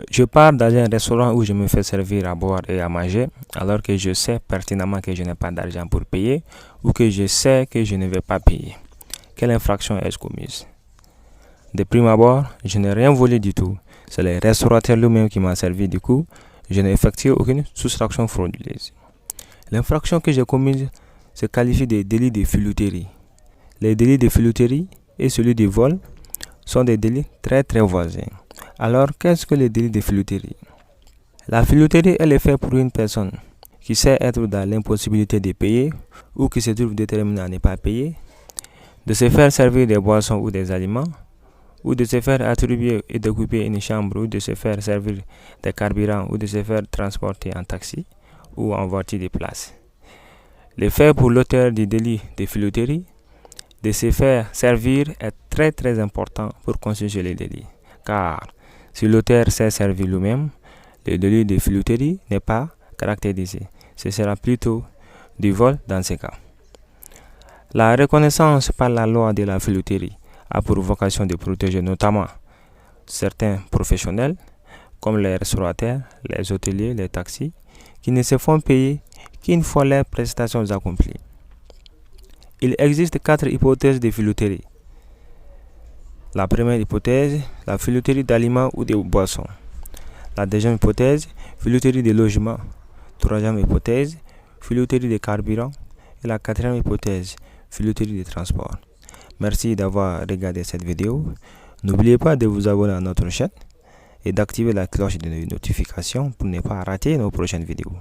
Je pars dans un restaurant où je me fais servir à boire et à manger, alors que je sais pertinemment que je n'ai pas d'argent pour payer ou que je sais que je ne vais pas payer. Quelle infraction ai-je commise? De prime abord, je n'ai rien volé du tout. C'est le restaurateur lui-même qui m'a servi. Du coup, je n'ai effectué aucune soustraction frauduleuse. L'infraction que j'ai commise se qualifie de délit de filouterie. Les délits de filouterie et celui de vol sont des délits très voisins. Alors, qu'est-ce que le délit de filouterie? La filouterie, elle est faite pour une personne qui sait être dans l'impossibilité de payer ou qui se trouve déterminée à ne pas payer, de se faire servir des boissons ou des aliments, ou de se faire attribuer et d'occuper une chambre, ou de se faire servir des carburants, ou de se faire transporter en taxi ou en voiture de place. Le fait pour l'auteur du délit de filouterie de se faire servir est très important pour constituer le délit. Car si l'auteur s'est servi lui-même, le délit de filouterie n'est pas caractérisé. Ce sera plutôt du vol dans ce cas. La reconnaissance par la loi de la filouterie a pour vocation de protéger notamment certains professionnels comme les restaurateurs, les hôteliers, les taxis, qui ne se font payer qu'une fois leurs prestations accomplies. Il existe 4 hypothèses de filouterie. La première hypothèse, la filouterie d'aliments ou de boissons. La deuxième hypothèse, filouterie de logement. Troisième hypothèse, filouterie de carburant. Et la quatrième hypothèse, filouterie de transport. Merci d'avoir regardé cette vidéo. N'oubliez pas de vous abonner à notre chaîne et d'activer la cloche de notification pour ne pas rater nos prochaines vidéos.